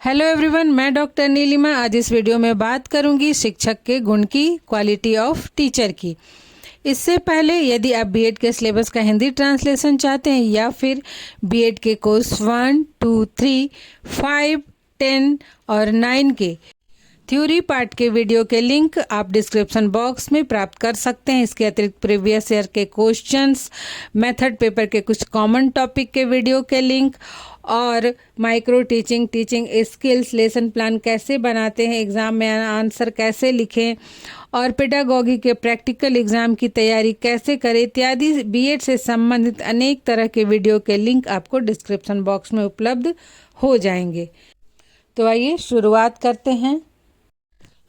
Hello everyone, मैं doctor Nilima आज इस वीडियो में बात करूंगी शिक्षक के गुण की, क्वालिटी ऑफ टीचर की। इससे पहले यदि आप बीएड के सिलेबस का हिंदी ट्रांसलेशन चाहते हैं या फिर बीएड के कोर्स 1, 2, 3, 5, 10 और 9 के थ्योरी पार्ट के वीडियो के लिंक आप डिस्क्रिप्शन बॉक्स में प्राप्त कर सकते हैं। इसके अतिरिक्त प्रीवियस ईयर के क्वेश्चंस, मेथड पेपर के कुछ कॉमन टॉपिक के वीडियो के लिंक और micro teaching, teaching skills, lesson plan कैसे बनाते हैं, एग्ज़ाम में आंसर कैसे लिखें और पेडागॉगी के प्रैक्टिकल एग्ज़ाम की तैयारी कैसे करें इत्यादि बीएड से संबंधित अनेक तरह के वीडियो के लिंक आपको डिस्क्रिप्शन बॉक्स में उपलब्ध हो जाएंगे। तो आइए शुरुआत करते हैं।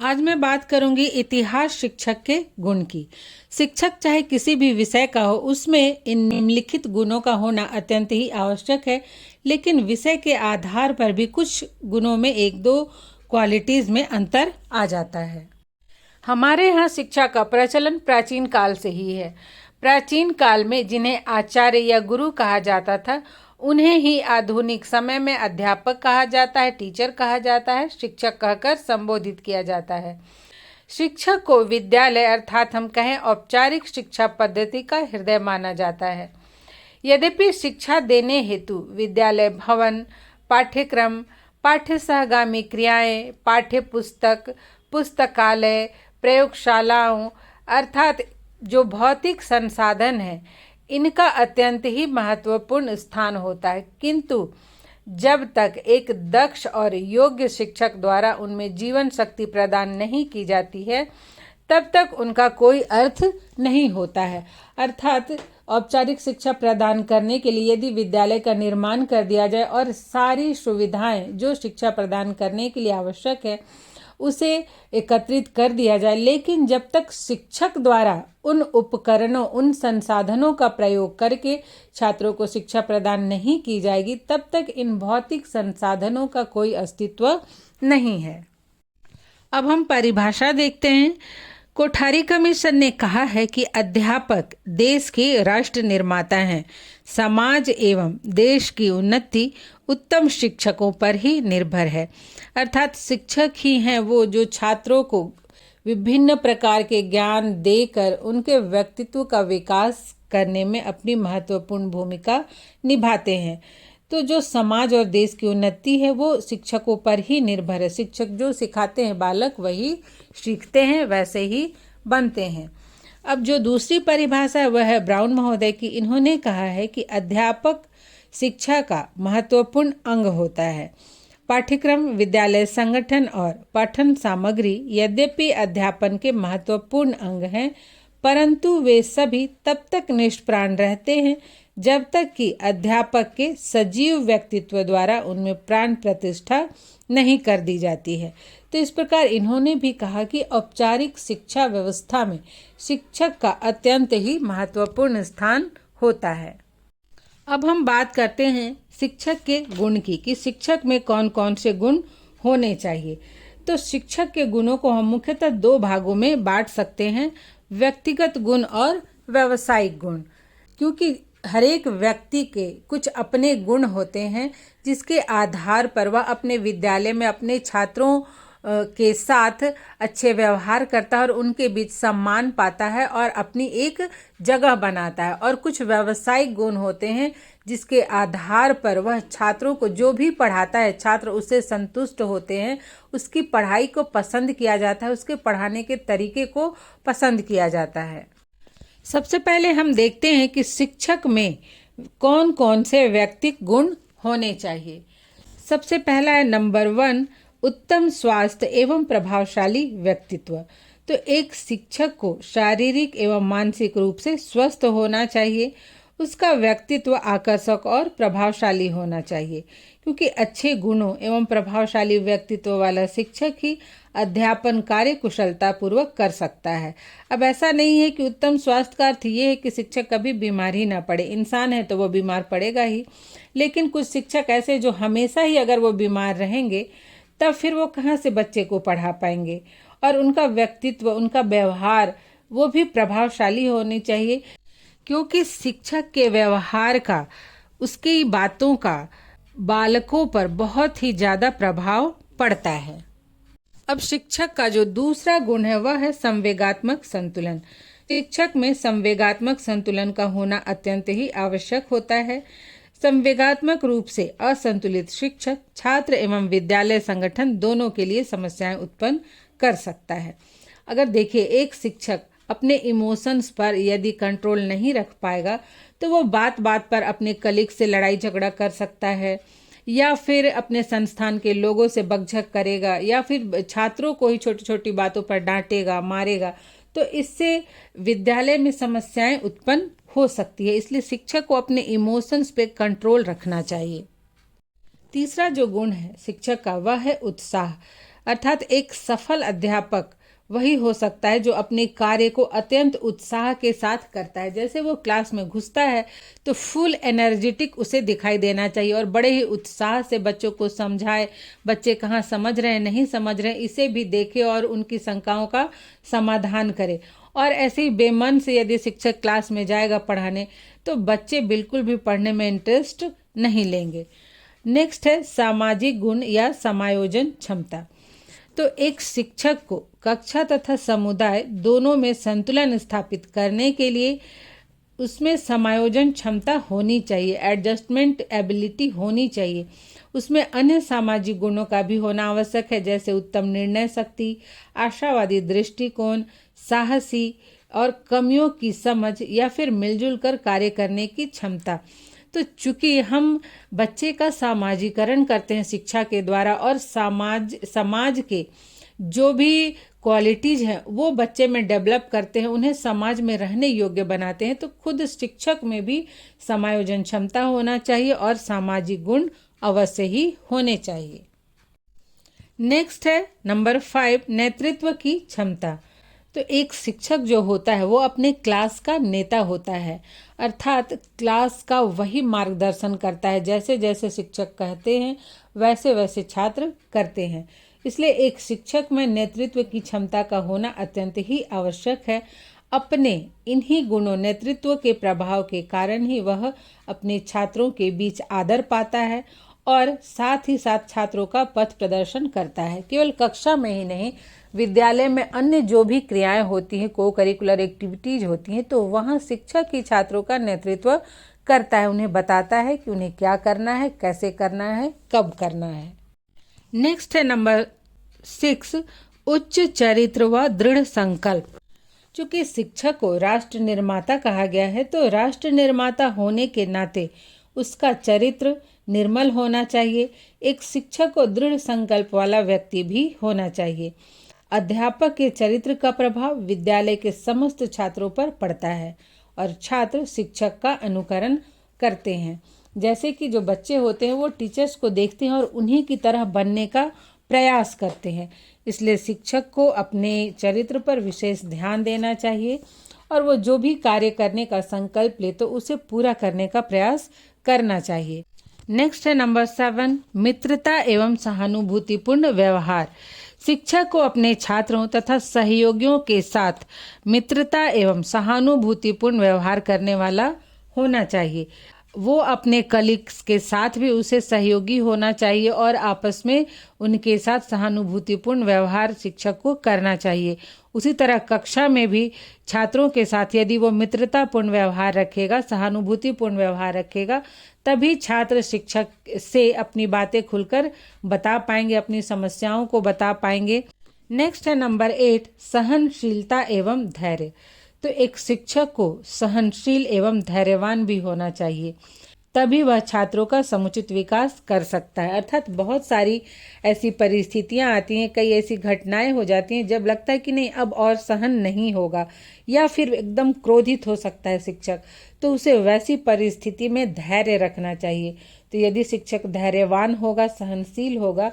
आज मैं बात करूंगी इतिहास शिक्षक के गुण की। शिक्षक चाहे किसी भी विषय का हो, उसमें इन निम्नलिखित गुणों का होना अत्यंत ही आवश्यक है, लेकिन विषय के आधार पर भी कुछ गुणों में एक दो क्वालिटीज में अंतर आ जाता है। हमारे यहाँ शिक्षा का प्रचलन प्राचीन काल से ही है। प्राचीन काल में जिन्हें आचार्य या गुरु कहा जाता था, उन्हें ही आधुनिक समय में अध्यापक कहा जाता है, टीचर कहा जाता है, शिक्षक कहकर संबोधित किया जाता है। शिक्षक को विद्यालय अर्थात हम कहें औपचारिक शिक्षा पद्धति का हृदय माना जाता है। यद्यपि शिक्षा देने हेतु विद्यालय भवन, पाठ्यक्रम, पाठ्य सहगामी क्रियाएं, पाठ्य पुस्तक, पुस्तकालय, प्रयोगशालाओं अर्थात जो भौतिक संसाधन है, इनका अत्यंत ही महत्वपूर्ण स्थान होता है, किंतु जब तक एक दक्ष और योग्य शिक्षक द्वारा उनमें जीवन शक्ति प्रदान नहीं की जाती है, तब तक उनका कोई अर्थ नहीं होता है। अर्थात औपचारिक शिक्षा प्रदान करने के लिए यदि विद्यालय का निर्माण कर दिया जाए और सारी सुविधाएं जो शिक्षा प्रदान करने के लिए आवश्यक है उसे एकत्रित कर दिया जाए, लेकिन जब तक शिक्षक द्वारा उन उपकरणों, उन संसाधनों का प्रयोग करके छात्रों को शिक्षा प्रदान नहीं की जाएगी, तब तक इन भौतिक संसाधनों का कोई अस्तित्व नहीं है। अब हम परिभाषा देखते हैं। कोठारी कमीशन ने कहा है कि अध्यापक देश के राष्ट्र निर्माता हैं। समाज एवं देश की उन्नति उत्तम शिक्षकों पर ही निर्भर है। अर्थात शिक्षक ही हैं वो जो छात्रों को विभिन्न प्रकार के ज्ञान देकर उनके व्यक्तित्व का विकास करने में अपनी महत्वपूर्ण भूमिका निभाते हैं। तो जो समाज और देश की उन्नति है वो शिक्षकों पर ही निर्भर है। शिक्षक जो सिखाते हैं बालक वही सीखते हैं, वैसे ही बनते हैं। अब जो दूसरी परिभाषा है वह है ब्राउन महोदय की। इन्होंने कहा है कि अध्यापक शिक्षा का महत्वपूर्ण अंग होता है। पाठ्यक्रम, विद्यालय संगठन और पठन सामग्री यद्यपि अध्यापन के महत्वपूर्ण अंग हैं, परंतु वे सभी तब तक निष्प्राण रहते हैं जब तक कि अध्यापक के सजीव व्यक्तित्व द्वारा उनमें प्राण प्रतिष्ठा नहीं कर दी जाती है। तो इस प्रकार इन्होंने भी कहा कि औपचारिक शिक्षा व्यवस्था में शिक्षक का अत्यंत ही महत्वपूर्ण स्थान होता है। अब हम बात करते हैं शिक्षक के गुण की कि शिक्षक में कौन कौन से गुण होने चाहिए। तो शिक्षक के गुणों को हम मुख्यतः दो भागों में बांट सकते हैं, व्यक्तिगत गुण और व्यावसायिक गुण। क्योंकि हर एक व्यक्ति के कुछ अपने गुण होते हैं जिसके आधार पर वह अपने विद्यालय में अपने छात्रों के साथ अच्छे व्यवहार करता है और उनके बीच सम्मान पाता है और अपनी एक जगह बनाता है। और कुछ व्यावसायिक गुण होते हैं जिसके आधार पर वह छात्रों को जो भी पढ़ाता है, छात्र उससे संतुष्ट होते हैं, उसकी पढ़ाई को पसंद किया जाता है, उसके पढ़ाने के तरीके को पसंद किया जाता है। सबसे पहले हम देखते हैं कि शिक्षक में कौन कौन से व्यक्तिक गुण होने चाहिए। सबसे पहला है नंबर 1, उत्तम स्वास्थ्य एवं प्रभावशाली व्यक्तित्व। तो एक शिक्षक को शारीरिक एवं मानसिक रूप से स्वस्थ होना चाहिए। उसका व्यक्तित्व आकर्षक और प्रभावशाली होना चाहिए, क्योंकि अच्छे गुणों एवं प्रभावशाली व्यक्तित्व वाला शिक्षक ही अध्यापन कार्य कुशलता पूर्वक कर सकता है। अब ऐसा नहीं है कि उत्तम स्वास्थ्य का अर्थ ये है कि शिक्षक कभी बीमार ही ना पड़े। इंसान है तो वो बीमार पड़ेगा ही, लेकिन कुछ शिक्षक ऐसे जो हमेशा ही अगर वो बीमार रहेंगे तब फिर वो कहाँ से बच्चे को पढ़ा पाएंगे। और उनका व्यक्तित्व, उनका व्यवहार वो भी प्रभावशाली होनी चाहिए, क्योंकि शिक्षक के व्यवहार का, उसकी बातों का बालकों पर बहुत ही ज़्यादा प्रभाव पड़ता है। अब शिक्षक का जो दूसरा गुण है वह है संवेगात्मक संतुलन। शिक्षक में संवेगात्मक संतुलन का होना अत्यंत ही आवश्यक होता है। संवेगात्मक रूप से असंतुलित शिक्षक छात्र एवं विद्यालय संगठन दोनों के लिए समस्याएं उत्पन्न कर सकता है। अगर देखिए, एक शिक्षक अपने इमोशंस पर यदि कंट्रोल नहीं रख पाएगा तो वो बात बात पर अपने कलीग से लड़ाई झगड़ा कर सकता है, या फिर अपने संस्थान के लोगों से बकझक करेगा, या फिर छात्रों को ही छोटी छोटी बातों पर डांटेगा, मारेगा। तो इससे विद्यालय में समस्याएं उत्पन्न हो सकती है। इसलिए शिक्षक को अपने इमोशंस पे कंट्रोल रखना चाहिए। तीसरा जो गुण है शिक्षक का वह है उत्साह, अर्थात एक सफल अध्यापक वही हो सकता है जो अपने कार्य को अत्यंत उत्साह के साथ करता है। जैसे वो क्लास में घुसता है तो फुल एनर्जेटिक उसे दिखाई देना चाहिए और बड़े ही उत्साह से बच्चों को समझाए, बच्चे कहाँ समझ रहे हैं नहीं समझ रहे हैं इसे भी देखे और उनकी शंकाओं का समाधान करे। और ऐसे ही बेमन से यदि शिक्षक क्लास में जाएगा पढ़ाने तो बच्चे बिल्कुल भी पढ़ने में इंटरेस्ट नहीं लेंगे। नेक्स्ट है सामाजिक गुण या समायोजन क्षमता। तो एक शिक्षक को कक्षा तथा समुदाय दोनों में संतुलन स्थापित करने के लिए उसमें समायोजन क्षमता होनी चाहिए, एडजस्टमेंट एबिलिटी होनी चाहिए। उसमें अन्य सामाजिक गुणों का भी होना आवश्यक है, जैसे उत्तम निर्णय शक्ति, आशावादी दृष्टिकोण, साहसी और कमियों की समझ, या फिर मिलजुल कर कार्य करने की क्षमता। तो चूंकि हम बच्चे का सामाजिकरण करते हैं शिक्षा के द्वारा और समाज के जो भी क्वालिटीज हैं वो बच्चे में डेवलप करते हैं, उन्हें समाज में रहने योग्य बनाते हैं, तो खुद शिक्षक में भी समायोजन क्षमता होना चाहिए और सामाजिक गुण अवश्य ही होने चाहिए। नेक्स्ट है नंबर 5, नेतृत्व की क्षमता। तो एक शिक्षक जो होता है वो अपने क्लास का नेता होता है, अर्थात क्लास का वही मार्गदर्शन करता है। जैसे जैसे शिक्षक कहते हैं वैसे वैसे छात्र करते हैं। इसलिए एक शिक्षक में नेतृत्व की क्षमता का होना अत्यंत ही आवश्यक है। अपने इन्हीं गुणों, नेतृत्व के प्रभाव के कारण ही वह अपने छात्रों के बीच आदर पाता है और साथ ही साथ छात्रों का पथ प्रदर्शन करता है। केवल कक्षा में ही नहीं, विद्यालय में अन्य जो भी क्रियाएं होती हैं, को करिकुलर एक्टिविटीज होती हैं, तो वहाँ शिक्षक ही छात्रों का नेतृत्व करता है, उन्हें बताता है कि उन्हें क्या करना है, कैसे करना है, कब करना है। नेक्स्ट है नंबर 6, उच्च चरित्र व दृढ़ संकल्प। चूंकि शिक्षक को राष्ट्र निर्माता कहा गया है, तो राष्ट्र निर्माता होने के नाते उसका चरित्र निर्मल होना चाहिए। एक शिक्षक को दृढ़ संकल्प वाला व्यक्ति भी होना चाहिए। अध्यापक के चरित्र का प्रभाव विद्यालय के समस्त छात्रों पर पड़ता है और छात्र शिक्षक का अनुकरण करते हैं। जैसे कि जो बच्चे होते हैं वो टीचर्स को देखते हैं और उन्हीं की तरह बनने का प्रयास करते हैं। इसलिए शिक्षक को अपने चरित्र पर विशेष ध्यान देना चाहिए और वो जो भी कार्य करने का संकल्प ले तो उसे पूरा करने का प्रयास करना चाहिए। नेक्स्ट है नंबर 7, मित्रता एवं सहानुभूतिपूर्ण व्यवहार। शिक्षक को अपने छात्रों तथा सहयोगियों के साथ मित्रता एवं सहानुभूतिपूर्ण व्यवहार करने वाला होना चाहिए। वो अपने कलीग्स के साथ भी उसे सहयोगी होना चाहिए और आपस में उनके साथ सहानुभूतिपूर्ण व्यवहार शिक्षक को करना चाहिए। उसी तरह कक्षा में भी छात्रों के साथ यदि वो मित्रतापूर्ण व्यवहार रखेगा, सहानुभूतिपूर्ण व्यवहार रखेगा, तभी छात्र शिक्षक से अपनी बातें खुलकर बता पाएंगे, अपनी समस्याओं को बता पाएंगे। नेक्स्ट है नंबर 8, सहनशीलता एवं धैर्य। तो एक शिक्षक को सहनशील एवं धैर्यवान भी होना चाहिए, तभी वह छात्रों का समुचित विकास कर सकता है। अर्थात बहुत सारी ऐसी परिस्थितियां आती हैं, कई ऐसी घटनाएं हो जाती हैं जब लगता है कि नहीं अब और सहन नहीं होगा या फिर एकदम क्रोधित हो सकता है शिक्षक, तो उसे वैसी परिस्थिति में धैर्य रखना चाहिए। तो यदि शिक्षक धैर्यवान होगा, सहनशील होगा,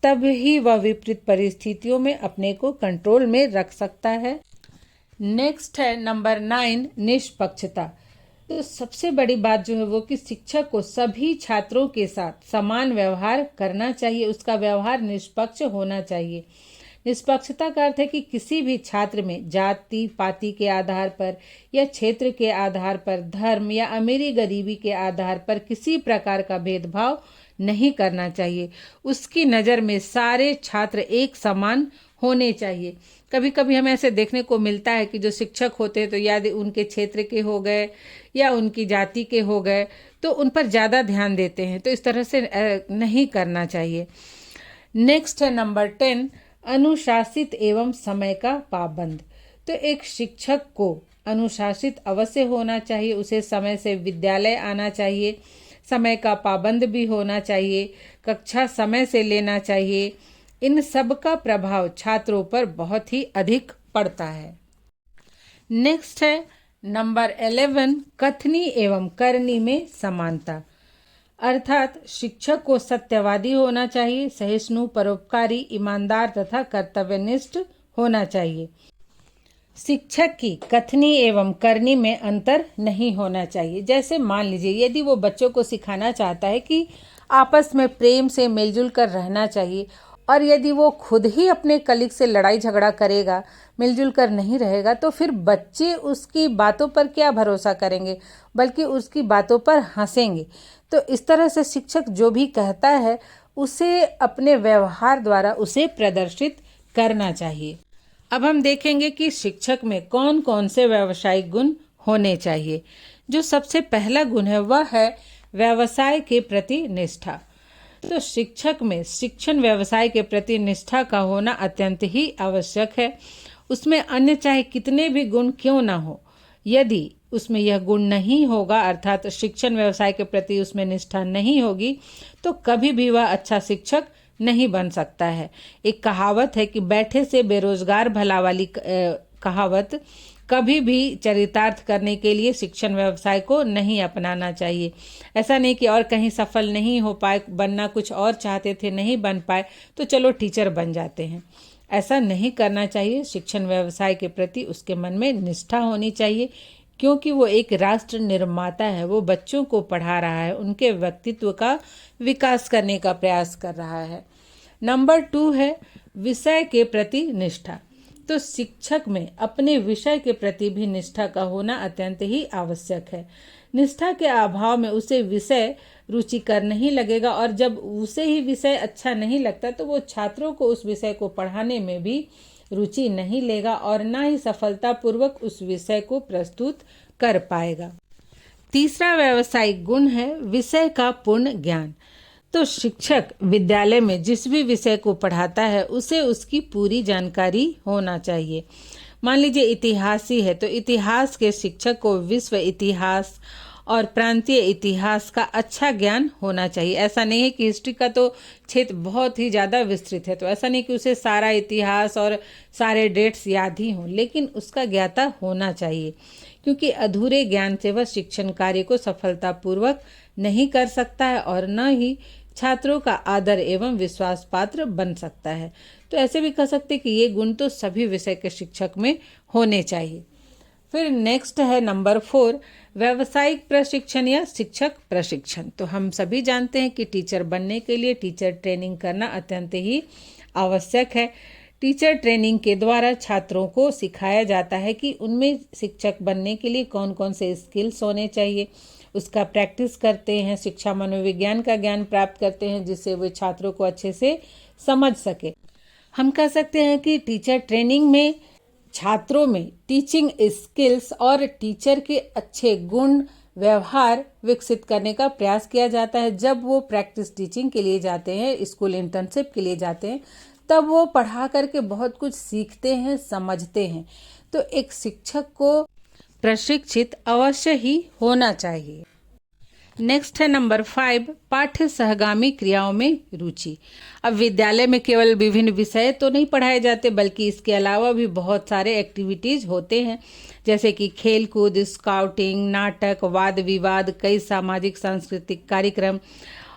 तब ही वह विपरीत परिस्थितियों में अपने को कंट्रोल में रख सकता है। नेक्स्ट है नंबर 9, निष्पक्षता। तो सबसे बड़ी बात जो है वो कि शिक्षक को सभी छात्रों के साथ समान व्यवहार करना चाहिए, उसका व्यवहार निष्पक्ष होना चाहिए। निष्पक्षता का अर्थ है कि किसी भी छात्र में जाति पाति के आधार पर या क्षेत्र के आधार पर, धर्म या अमीरी गरीबी के आधार पर किसी प्रकार का भेदभाव नहीं करना चाहिए। उसकी नज़र में सारे छात्र एक समान होने चाहिए। कभी कभी हमें ऐसे देखने को मिलता है कि जो शिक्षक होते हैं तो यदि उनके क्षेत्र के हो गए या उनकी जाति के हो गए तो उन पर ज़्यादा ध्यान देते हैं, तो इस तरह से नहीं करना चाहिए। नेक्स्ट है नंबर 10, अनुशासित एवं समय का पाबंद। तो एक शिक्षक को अनुशासित अवश्य होना चाहिए, उसे समय से विद्यालय आना चाहिए, समय का पाबंद भी होना चाहिए, कक्षा समय से लेना चाहिए। इन सब का प्रभाव छात्रों पर बहुत ही अधिक पड़ता है। नेक्स्ट है नंबर 11, कथनी एवं करनी में समानता। अर्थात शिक्षक को सत्यवादी होना चाहिए, सहिष्णु, परोपकारी, ईमानदार तथा कर्तव्यनिष्ठ होना चाहिए। शिक्षक की कथनी एवं करनी में अंतर नहीं होना चाहिए। जैसे मान लीजिए यदि वो बच्चों को सिखाना चाहता है कि आपस में प्रेम से मिलजुल कर रहना चाहिए, और यदि वो खुद ही अपने कलीग से लड़ाई झगड़ा करेगा, मिलजुल कर नहीं रहेगा, तो फिर बच्चे उसकी बातों पर क्या भरोसा करेंगे, बल्कि उसकी बातों पर हंसेंगे। तो इस तरह से शिक्षक जो भी कहता है उसे अपने व्यवहार द्वारा उसे प्रदर्शित करना चाहिए। अब हम देखेंगे कि शिक्षक में कौन कौन से व्यावसायिक गुण होने चाहिए। जो सबसे पहला गुण है वह है व्यवसाय के प्रति निष्ठा। तो शिक्षक में शिक्षण व्यवसाय के प्रति निष्ठा का होना अत्यंत ही आवश्यक है। उसमें अन्य चाहे कितने भी गुण क्यों ना हो, यदि उसमें यह गुण नहीं होगा, अर्थात शिक्षण व्यवसाय के प्रति उसमें निष्ठा नहीं होगी, तो कभी भी वह अच्छा शिक्षक नहीं बन सकता है। एक कहावत है कि बैठे से बेरोजगार भला वाली कहावत कभी भी चरितार्थ करने के लिए शिक्षण व्यवसाय को नहीं अपनाना चाहिए। ऐसा नहीं कि और कहीं सफल नहीं हो पाए, बनना कुछ और चाहते थे नहीं बन पाए तो चलो टीचर बन जाते हैं, ऐसा नहीं करना चाहिए। शिक्षण व्यवसाय के प्रति उसके मन में निष्ठा होनी चाहिए, क्योंकि वो एक राष्ट्र निर्माता है। वो बच्चों को पढ़ा रहा है, उनके व्यक्तित्व का विकास करने का प्रयास कर रहा है। नंबर 2 है विषय के प्रति निष्ठा। तो शिक्षक में अपने विषय के प्रति भी निष्ठा का होना अत्यंत ही आवश्यक है। निष्ठा के अभाव में उसे विषय रुचिकर नहीं लगेगा, और जब उसे ही विषय अच्छा नहीं लगता तो वो छात्रों को उस विषय को पढ़ाने में भी रुचि नहीं लेगा और ना ही सफलतापूर्वक उस विषय को प्रस्तुत कर पाएगा। तीसरा व्यावसायिक गुण है विषय का पूर्ण ज्ञान। तो शिक्षक विद्यालय में जिस भी विषय को पढ़ाता है उसे उसकी पूरी जानकारी होना चाहिए। मान लीजिए इतिहास ही है, तो इतिहास के शिक्षक को विश्व इतिहास और प्रांतीय इतिहास का अच्छा ज्ञान होना चाहिए। ऐसा नहीं है कि हिस्ट्री का तो क्षेत्र बहुत ही ज़्यादा विस्तृत है, तो ऐसा नहीं कि उसे सारा इतिहास और सारे डेट्स याद ही हों, लेकिन उसका ज्ञाता होना चाहिए, क्योंकि अधूरे ज्ञान से वह शिक्षण कार्य को सफलतापूर्वक नहीं कर सकता है और न ही छात्रों का आदर एवं विश्वास पात्र बन सकता है। तो ऐसे भी कह सकते कि ये गुण तो सभी विषय के शिक्षक में होने चाहिए। फिर नेक्स्ट है नंबर 4, व्यावसायिक प्रशिक्षण या शिक्षक प्रशिक्षण। तो हम सभी जानते हैं कि टीचर बनने के लिए टीचर ट्रेनिंग करना अत्यंत ही आवश्यक है। टीचर ट्रेनिंग के द्वारा छात्रों को सिखाया जाता है कि उनमें शिक्षक बनने के लिए कौन कौन से स्किल्स होने चाहिए, उसका प्रैक्टिस करते हैं, शिक्षा मनोविज्ञान का ज्ञान प्राप्त करते हैं जिससे वे छात्रों को अच्छे से समझ सके। हम कह सकते हैं कि टीचर ट्रेनिंग में छात्रों में टीचिंग स्किल्स और टीचर के अच्छे गुण व्यवहार विकसित करने का प्रयास किया जाता है। जब वो प्रैक्टिस टीचिंग के लिए जाते हैं, स्कूल इंटर्नशिप के लिए जाते हैं, तब वो पढ़ा करके बहुत कुछ सीखते हैं, समझते हैं। तो एक शिक्षक को प्रशिक्षित अवश्य ही होना चाहिए। नेक्स्ट है नंबर 5, पाठ्य सहगामी क्रियाओं में रुचि। अब विद्यालय में केवल विभिन्न विषय तो नहीं पढ़ाए जाते, बल्कि इसके अलावा भी बहुत सारे एक्टिविटीज होते हैं, जैसे कि खेल कूद, स्काउटिंग, नाटक, वाद विवाद, कई सामाजिक सांस्कृतिक कार्यक्रम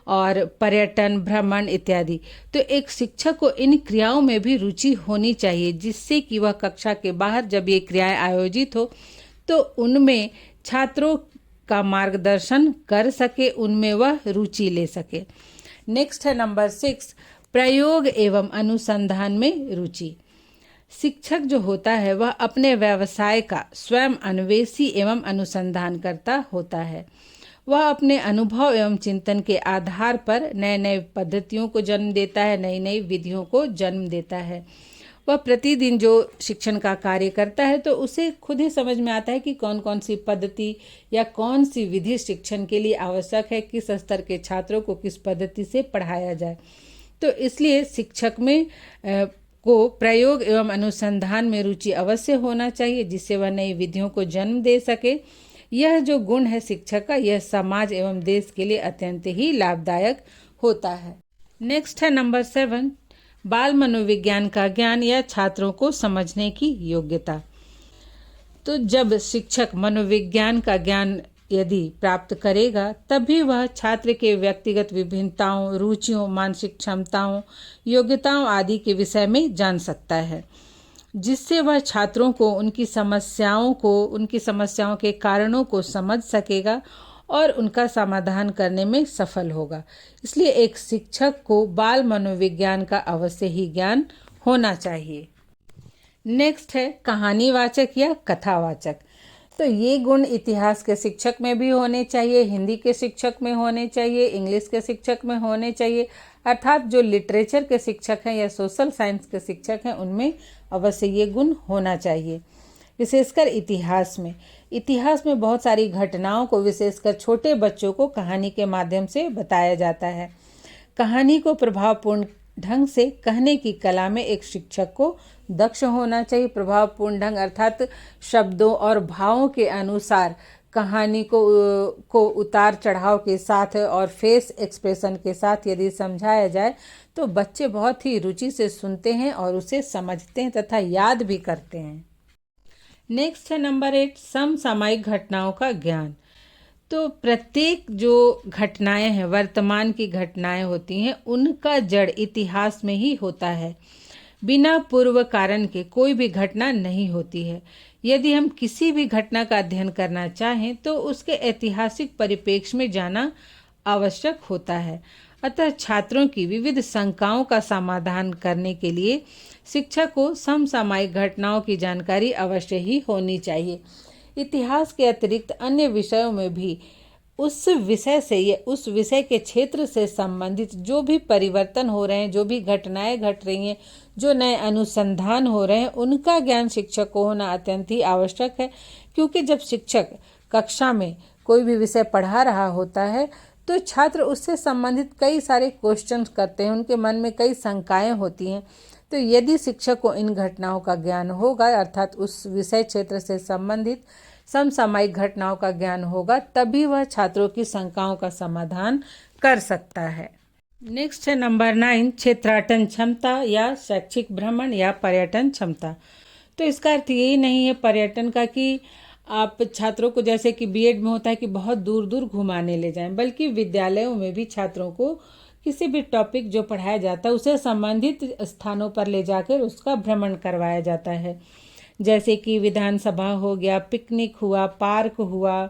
और पर्यटन, भ्रमण इत्यादि। तो एक शिक्षक को इन क्रियाओं में भी रुचि होनी चाहिए, जिससे कि वह कक्षा के बाहर जब ये क्रियाएं आयोजित हो तो उनमें छात्रों का मार्गदर्शन कर सके, उनमें वह रुचि ले सके। नेक्स्ट है नंबर 6, प्रयोग एवं अनुसंधान में रुचि। शिक्षक जो होता है वह अपने व्यवसाय का स्वयं अन्वेषी एवं अनुसंधान करता होता है। वह अपने अनुभव एवं चिंतन के आधार पर नए नए पद्धतियों को जन्म देता है, नई नई विधियों को जन्म देता है। वह प्रतिदिन जो शिक्षण का कार्य करता है तो उसे खुद ही समझ में आता है कि कौन कौन सी पद्धति या कौन सी विधि शिक्षण के लिए आवश्यक है, किस स्तर के छात्रों को किस पद्धति से पढ़ाया जाए। तो इसलिए शिक्षक में को प्रयोग एवं अनुसंधान में रुचि अवश्य होना चाहिए, जिससे वह नई विधियों को जन्म दे सके। यह जो गुण है शिक्षक का, यह समाज एवं देश के लिए अत्यंत ही लाभदायक होता है। नेक्स्ट है नंबर 7, बाल मनोविज्ञान का ज्ञान या छात्रों को समझने की योग्यता। तो जब शिक्षक मनोविज्ञान का ज्ञान यदि प्राप्त करेगा, तभी वह छात्र के व्यक्तिगत विभिन्नताओं, रुचियों, मानसिक क्षमताओं, योग्यताओं आदि के विषय में जान सकता है, जिससे वह छात्रों को उनकी समस्याओं के कारणों को समझ सकेगा और उनका समाधान करने में सफल होगा। इसलिए एक शिक्षक को बाल मनोविज्ञान का अवश्य ही ज्ञान होना चाहिए। नेक्स्ट है कहानीवाचक या कथावाचक। तो ये गुण इतिहास के शिक्षक में भी होने चाहिए, हिंदी के शिक्षक में होने चाहिए, इंग्लिश के शिक्षक में होने चाहिए, अर्थात जो लिटरेचर के शिक्षक हैं या सोशल साइंस के शिक्षक हैं उनमें अवश्य ये गुण होना चाहिए। विशेषकर इतिहास में बहुत सारी घटनाओं को विशेषकर छोटे बच्चों को कहानी के माध्यम से बताया जाता है। कहानी को प्रभावपूर्ण ढंग से कहने की कला में एक शिक्षक को दक्ष होना चाहिए। प्रभावपूर्ण ढंग अर्थात शब्दों और भावों के अनुसार कहानी को उतार चढ़ाव के साथ और फेस एक्सप्रेशन के साथ यदि समझाया जाए तो बच्चे बहुत ही रुचि से सुनते हैं और उसे समझते हैं तथा याद भी करते हैं। नेक्स्ट है नंबर 8, समसामयिक घटनाओं का ज्ञान। तो प्रत्येक जो घटनाएं हैं, वर्तमान की घटनाएं होती हैं, उनका जड़ इतिहास में ही होता है। बिना पूर्व कारण के कोई भी घटना नहीं होती है। यदि हम किसी भी घटना का अध्ययन करना चाहें तो उसके ऐतिहासिक परिप्रेक्ष्य में जाना आवश्यक होता है। अतः छात्रों की विविध शंकाओं का समाधान करने के लिए शिक्षक को समसामयिक घटनाओं की जानकारी अवश्य ही होनी चाहिए। इतिहास के अतिरिक्त अन्य विषयों में भी उस विषय के क्षेत्र से संबंधित जो भी परिवर्तन हो रहे हैं, जो भी घटनाएं घट रही हैं, जो नए अनुसंधान हो रहे हैं, उनका ज्ञान शिक्षक को होना अत्यंत ही आवश्यक है। क्योंकि जब शिक्षक कक्षा में कोई भी विषय पढ़ा रहा होता है तो छात्र उससे संबंधित कई सारे क्वेश्चन करते हैं, उनके मन में कई शंकाएं होती हैं। तो यदि शिक्षक को इन घटनाओं का ज्ञान होगा, अर्थात उस विषय क्षेत्र से संबंधित समसामयिक घटनाओं का ज्ञान होगा, तभी वह छात्रों की शंकाओं का समाधान कर सकता है। नेक्स्ट है नंबर 9, क्षेत्राटन क्षमता या शैक्षिक भ्रमण या पर्यटन क्षमता। तो इसका अर्थ यही नहीं है पर्यटन का कि आप छात्रों को, जैसे कि बीएड में होता है कि बहुत दूर दूर घुमाने ले जाएं, बल्कि विद्यालयों में भी छात्रों को किसी भी टॉपिक जो पढ़ाया जाता है उसे संबंधित स्थानों पर ले जाकर उसका भ्रमण करवाया जाता है। जैसे कि विधानसभा हो गया, पिकनिक हुआ, पार्क हुआ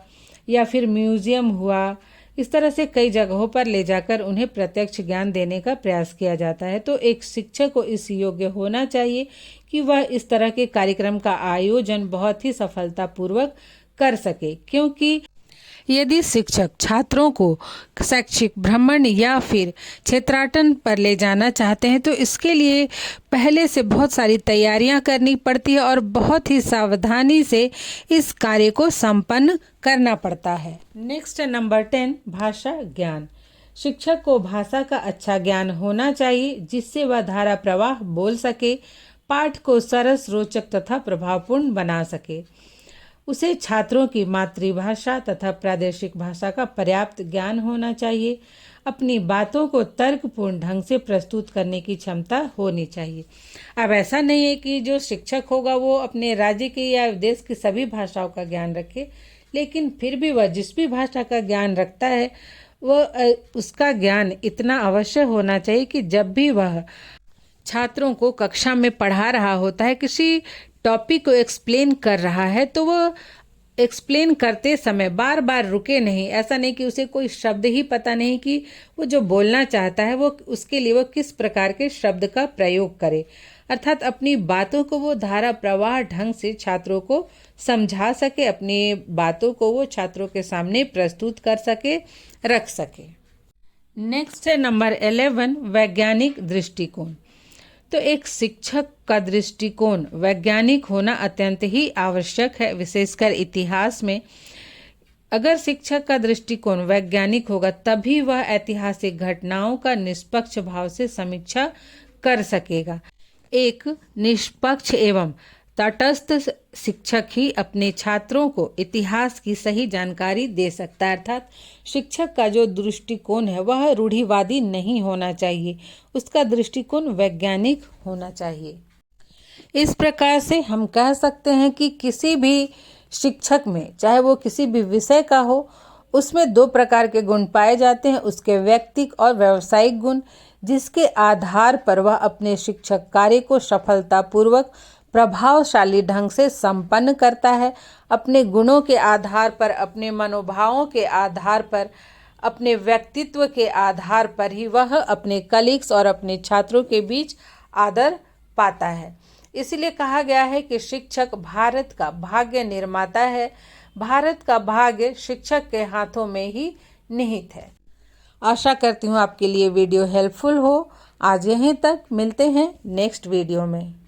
या फिर म्यूजियम हुआ, इस तरह से कई जगहों पर ले जाकर उन्हें प्रत्यक्ष ज्ञान देने का प्रयास किया जाता है। तो एक शिक्षक को इस योग्य होना चाहिए कि वह इस तरह के कार्यक्रम का आयोजन बहुत ही सफलतापूर्वक कर सके। क्योंकि यदि शिक्षक छात्रों को शैक्षिक भ्रमण या फिर क्षेत्राटन पर ले जाना चाहते हैं तो इसके लिए पहले से बहुत सारी तैयारियां करनी पड़ती है और बहुत ही सावधानी से इस कार्य को संपन्न करना पड़ता है। नेक्स्ट है नंबर 10, भाषा ज्ञान। शिक्षक को भाषा का अच्छा ज्ञान होना चाहिए, जिससे वह धारा प्रवाह बोल सके, पाठ को सरस, रोचक तथा प्रभावपूर्ण बना सके। उसे छात्रों की मातृभाषा तथा प्रादेशिक भाषा का पर्याप्त ज्ञान होना चाहिए। अपनी बातों को तर्कपूर्ण ढंग से प्रस्तुत करने की क्षमता होनी चाहिए। अब ऐसा नहीं है कि जो शिक्षक होगा वो अपने राज्य की या देश की सभी भाषाओं का ज्ञान रखे, लेकिन फिर भी वह जिस भी भाषा का ज्ञान रखता है वह उसका ज्ञान इतना अवश्य होना चाहिए कि जब भी वह छात्रों को कक्षा में पढ़ा रहा होता है, किसी टॉपिक को एक्सप्लेन कर रहा है, तो वह एक्सप्लेन करते समय बार बार रुके नहीं। ऐसा नहीं कि उसे कोई शब्द ही पता नहीं कि वो जो बोलना चाहता है वो उसके लिए वो किस प्रकार के शब्द का प्रयोग करे, अर्थात अपनी बातों को वो धारा प्रवाह ढंग से छात्रों को समझा सके, अपनी बातों को वो छात्रों के सामने प्रस्तुत कर सके, रख सके। नेक्स्ट है नंबर 11, वैज्ञानिक दृष्टिकोण। तो एक शिक्षक का दृष्टिकोण वैज्ञानिक होना अत्यंत ही आवश्यक है, विशेषकर इतिहास में। अगर शिक्षक का दृष्टिकोण वैज्ञानिक होगा तभी वह ऐतिहासिक घटनाओं का निष्पक्ष भाव से समीक्षा कर सकेगा। एक निष्पक्ष एवं तटस्थ शिक्षक ही अपने छात्रों को इतिहास की सही जानकारी दे सकता है, अर्थात शिक्षक का जो दृष्टिकोण है वह रूढ़िवादी नहीं होना चाहिए, उसका दृष्टिकोण वैज्ञानिक होना चाहिए। इस प्रकार से हम कह सकते हैं कि किसी भी शिक्षक में, चाहे वो किसी भी विषय का हो, उसमें दो प्रकार के गुण पाए जाते हैं, उसके व्यक्तिक और व्यावसायिक गुण, जिसके आधार पर वह अपने शिक्षक कार्य को सफलतापूर्वक प्रभावशाली ढंग से संपन्न करता है। अपने गुणों के आधार पर, अपने मनोभावों के आधार पर, अपने व्यक्तित्व के आधार पर ही वह अपने कलीग्स और अपने छात्रों के बीच आदर पाता है। इसलिए कहा गया है कि शिक्षक भारत का भाग्य निर्माता है। भारत का भाग्य शिक्षक के हाथों में ही निहित है। आशा करती हूँ आपके लिए वीडियो हेल्पफुल हो। आज यहीं तक, मिलते हैं नेक्स्ट वीडियो में।